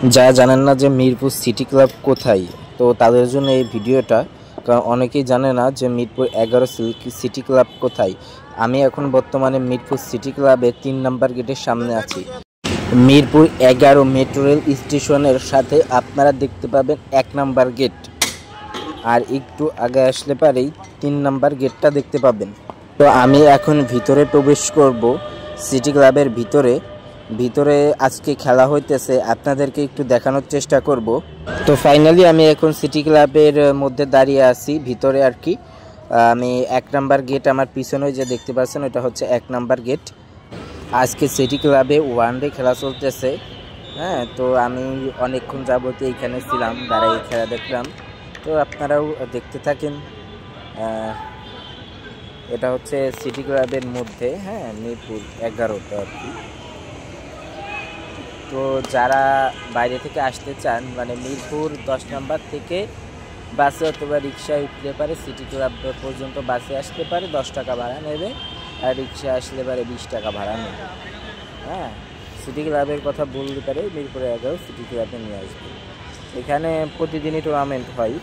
যারা জানেন না যে মিরপুর সিটি ক্লাব কোথায়, তো তাদের জন্য এই ভিডিওটা। কারণ অনেকেই জানে না যে মিরপুর 11 সিটি ক্লাব কোথায়। আমি এখন বর্তমানে মিরপুর সিটি ক্লাবের 3 নম্বর গেটের সামনে আছি। মিরপুর 11 মেট্রো রেল স্টেশনের সাথে আপনারা দেখতে পাবেন 1 নম্বর গেট, আর একটু আগে আসলে পারেই 3 নম্বর গেটটা দেখতে পাবেন। তো আমি এখন ভিতরে প্রবেশ করব, সিটি ক্লাবের ভিতরে আজকে খেলা হইতেছে, আপনাদেরকে একটু দেখানোর চেষ্টা করব। তো ফাইনালি আমি এখন সিটি ক্লাবের মধ্যে দাঁড়িয়ে আছি ভিতরে আর কি। আমি 1 নম্বর গেট আমার পিছনে যে দেখতে পাচ্ছেন ওটা হচ্ছে 1 নম্বর গেট। আজকে সিটি ক্লাবে ওয়ানডে খেলা চলতেছে। হ্যাঁ, তো আমি অনেকক্ষণ যাবত এইখানে ছিলাম, দাঁড়াই খেলা দেখলাম। তো আপনারাও দেখতে থাকেন। এটা হচ্ছে সিটি ক্লাবের মধ্যে, হ্যাঁ, মিরপুর 11টা আর কি। তো যারা বাইরে থেকে আসতে চান, মানে মিরপুর 10 নম্বর থেকে বাসে অথবা রিক্সায় উঠতে পারে, সিটি ক্লাব পর্যন্ত বাসে আসতে পারে, 10 টাকা ভাড়া নেবে, আর রিক্সা আসলে পারে 20 টাকা ভাড়া নেবে। হ্যাঁ, সিটি ক্লাবের কথা বলতে পারে মিরপুর 11 সিটি ক্লাবে নিয়ে আসবে। এখানে প্রতিদিনই টুর্নামেন্ট হয়।